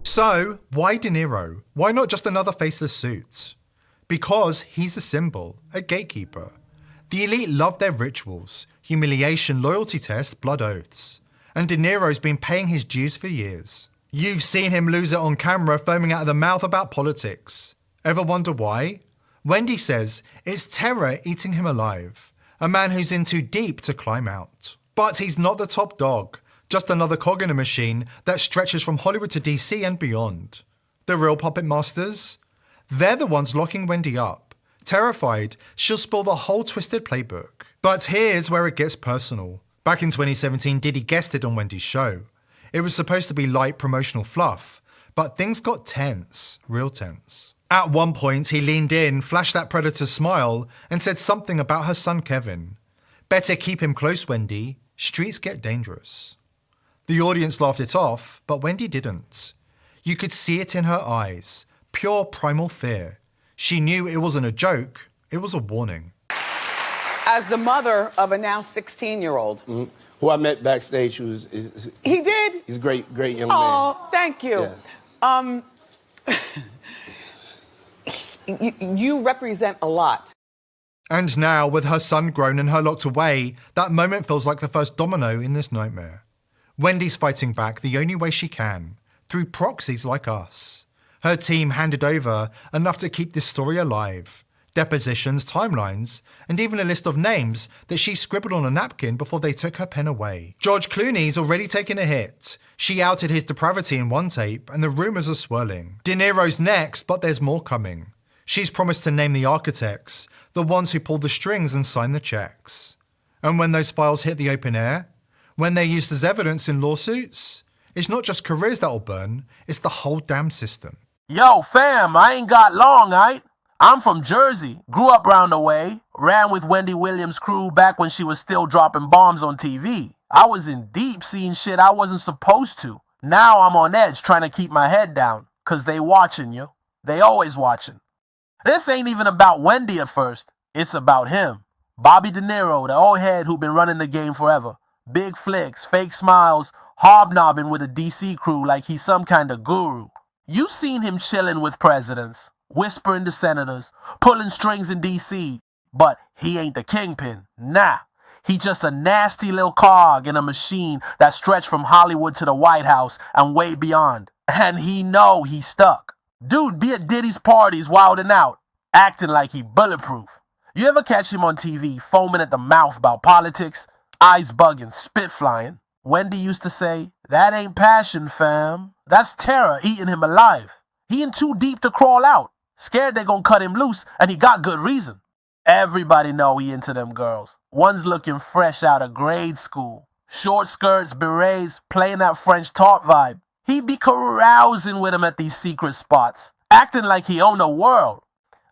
So, why De Niro? Why not just another faceless suit? Because he's a symbol, a gatekeeper. The elite love their rituals, humiliation, loyalty tests, blood oaths. And De Niro's been paying his dues for years. You've seen him lose it on camera, foaming out of the mouth about politics. Ever wonder why? Wendy says it's terror eating him alive. A man who's in too deep to climb out. But he's not the top dog, just another cog in a machine that stretches from Hollywood to DC and beyond. The real puppet masters? They're the ones locking Wendy up. Terrified, she'll spill the whole twisted playbook. But here's where it gets personal. Back in 2017, Diddy guested on Wendy's show. It was supposed to be light promotional fluff, but things got tense, real tense. At one point, he leaned in, flashed that predator smile, and said something about her son Kevin. Better keep him close, Wendy. Streets get dangerous. The audience laughed it off, but Wendy didn't. You could see it in her eyes. Pure primal fear. She knew it wasn't a joke, it was a warning. As the mother of a now 16-year-old. Who I met backstage, He did? He's a great young man. Oh, thank you. Yes. You represent a lot. And now, with her son grown and her locked away, that moment feels like the first domino in this nightmare. Wendy's fighting back the only way she can, through proxies like us. Her team handed over enough to keep this story alive. Depositions, timelines, and even a list of names that she scribbled on a napkin before they took her pen away. George Clooney's already taken a hit. She outed his depravity in one tape, and the rumours are swirling. De Niro's next, but there's more coming. She's promised to name the architects, the ones who pull the strings and sign the checks. And when those files hit the open air, when they're used as evidence in lawsuits, it's not just careers that'll burn, it's the whole damn system. Yo, fam, I ain't got long, aight? I'm from Jersey, grew up round the way, ran with Wendy Williams' crew back when she was still dropping bombs on TV. I was in deep seeing shit I wasn't supposed to. Now I'm on edge trying to keep my head down, 'cause they watching you. They always watching. This ain't even about Wendy at first. It's about him. Bobby De Niro, the old head who been running the game forever. Big flicks, fake smiles, hobnobbing with a DC crew like he's some kind of guru. You seen him chilling with presidents, whispering to senators, pulling strings in DC. But he ain't the kingpin. Nah. He just a nasty little cog in a machine that stretched from Hollywood to the White House and way beyond. And he know he's stuck. Dude be at Diddy's parties wilding out, acting like he bulletproof. You ever catch him on TV foaming at the mouth about politics, eyes bugging, spit flying? Wendy used to say, that ain't passion, fam. That's terror eating him alive. He in too deep to crawl out. Scared they gon' cut him loose, and he got good reason. Everybody know he into them girls. One's looking fresh out of grade school. Short skirts, berets, playing that French tart vibe. He be carousing with him at these secret spots, acting like he own the world.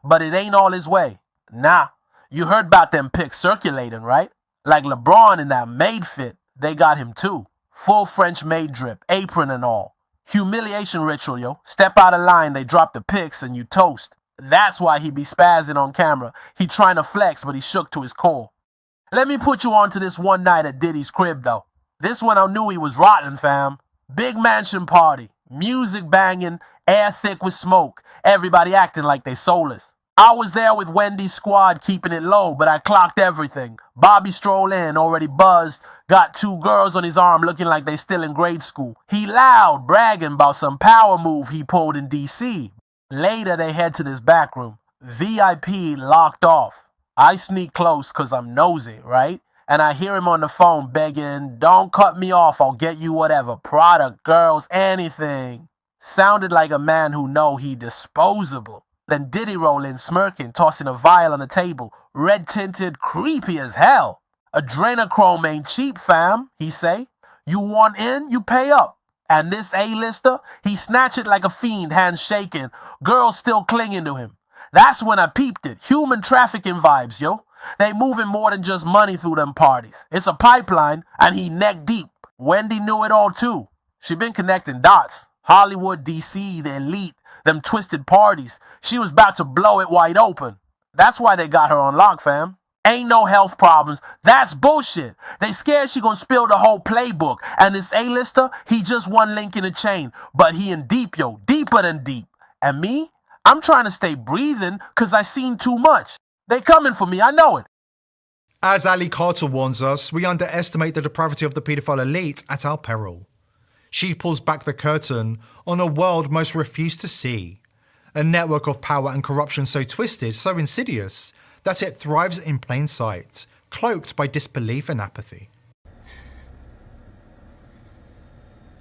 But it ain't all his way. Nah, you heard about them pics circulating, right? Like LeBron in that maid fit, they got him too. Full French maid drip, apron and all. Humiliation ritual, yo. Step out of line, they drop the pics and you toast. That's why he be spazzing on camera. He trying to flex, but he shook to his core. Let me put you on to this one night at Diddy's crib, though. This one I knew he was rotten, fam. Big mansion party, music banging, air thick with smoke, everybody acting like they soulless. I was there with Wendy's squad keeping it low, but I clocked everything. Bobby stroll in, already buzzed, got two girls on his arm looking like they still in grade school. He loud, bragging about some power move he pulled in DC. Later they head to this back room, VIP locked off. I sneak close 'cause I'm nosy, right? And I hear him on the phone begging, don't cut me off, I'll get you whatever, product, girls, anything. Sounded like a man who know he disposable. Then Diddy roll in smirking, tossing a vial on the table, red tinted, creepy as hell. Adrenochrome ain't cheap, fam, he say. You want in, you pay up. And this A-lister, he snatch it like a fiend, hands shaking, girls still clinging to him. That's when I peeped it, human trafficking vibes, yo. They moving more than just money through them parties. It's a pipeline, and he neck deep. Wendy knew it all too. She been connecting dots. Hollywood, DC, the elite, them twisted parties. She was about to blow it wide open. That's why they got her on lock, fam. Ain't no health problems. That's bullshit. They scared she gonna spill the whole playbook. And this A-lister, he just one link in the chain. But he in deep, yo. Deeper than deep. And me? I'm trying to stay breathing because I seen too much. They coming for me, I know it. As Ali Carter warns us, we underestimate the depravity of the paedophile elite at our peril. She pulls back the curtain on a world most refuse to see. A network of power and corruption so twisted, so insidious, that it thrives in plain sight, cloaked by disbelief and apathy.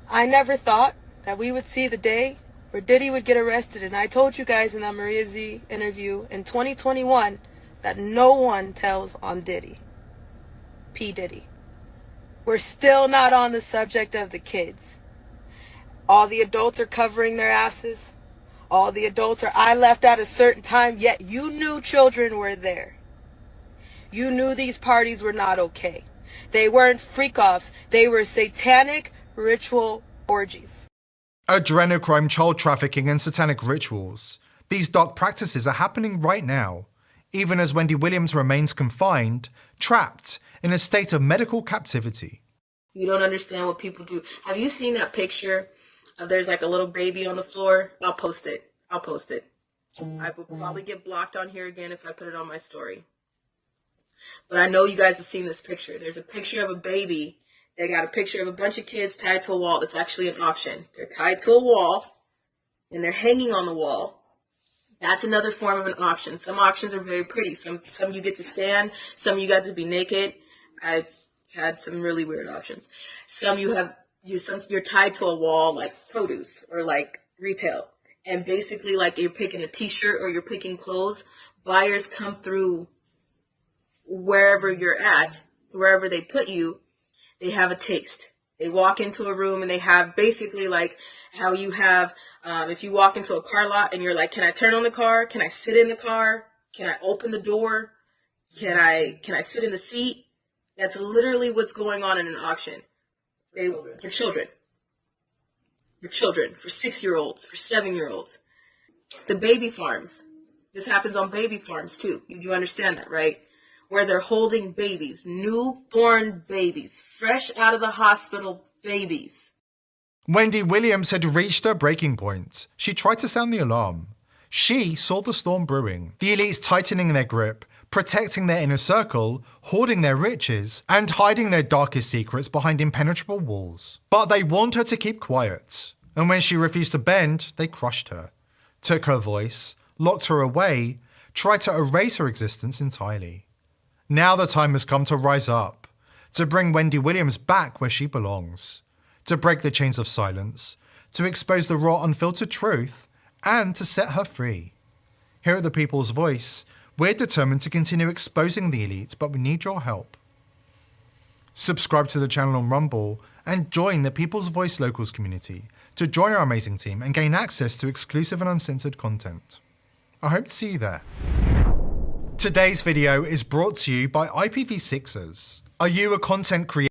I never thought that we would see the day where Diddy would get arrested, and I told you guys in that Maria Z interview in 2021 that no one tells on Diddy. P. Diddy. We're still not on the subject of the kids. All the adults are covering their asses. All the adults are, I left at a certain time, yet you knew children were there. You knew these parties were not okay. They weren't freak-offs. They were satanic ritual orgies. Adrenochrome, child trafficking and satanic rituals. These dark practices are happening right now, even as Wendy Williams remains confined, trapped in a state of medical captivity. You don't understand what people do. Have you seen that picture of there's like a little baby on the floor? I'll post it. I will probably get blocked on here again if I put it on my story. But I know you guys have seen this picture. There's a picture of a baby. They got a picture of a bunch of kids tied to a wall. That's actually an auction. They're tied to a wall and they're hanging on the wall. That's another form of an auction. Some auctions are very pretty. Some you get to stand. Some you got to be naked. I've had some really weird auctions. Some you're tied to a wall like produce or like retail. And basically like you're picking a t-shirt or you're picking clothes. Buyers come through wherever you're at, wherever they put you, they have a taste. They walk into a room and they have basically like how you have, if you walk into a car lot and you're like, can I turn on the car? Can I sit in the car? Can I open the door? Can I sit in the seat? That's literally what's going on in an auction. For children. For children, for 6-year-olds, for 7-year-olds. The baby farms. This happens on baby farms too. You understand that, right? Where they're holding babies, newborn babies, fresh out of the hospital babies. Wendy Williams had reached her breaking point. She tried to sound the alarm. She saw the storm brewing, the elites tightening their grip, protecting their inner circle, hoarding their riches, and hiding their darkest secrets behind impenetrable walls. But they warned her to keep quiet, and when she refused to bend, they crushed her, took her voice, locked her away, tried to erase her existence entirely. Now the time has come to rise up, to bring Wendy Williams back where she belongs, to break the chains of silence, to expose the raw, unfiltered truth, and to set her free. Here at The People's Voice, we're determined to continue exposing the elite, but we need your help. Subscribe to the channel on Rumble and join the People's Voice Locals community to join our amazing team and gain access to exclusive and uncensored content. I hope to see you there. Today's video is brought to you by IPv6ers. Are you a content creator?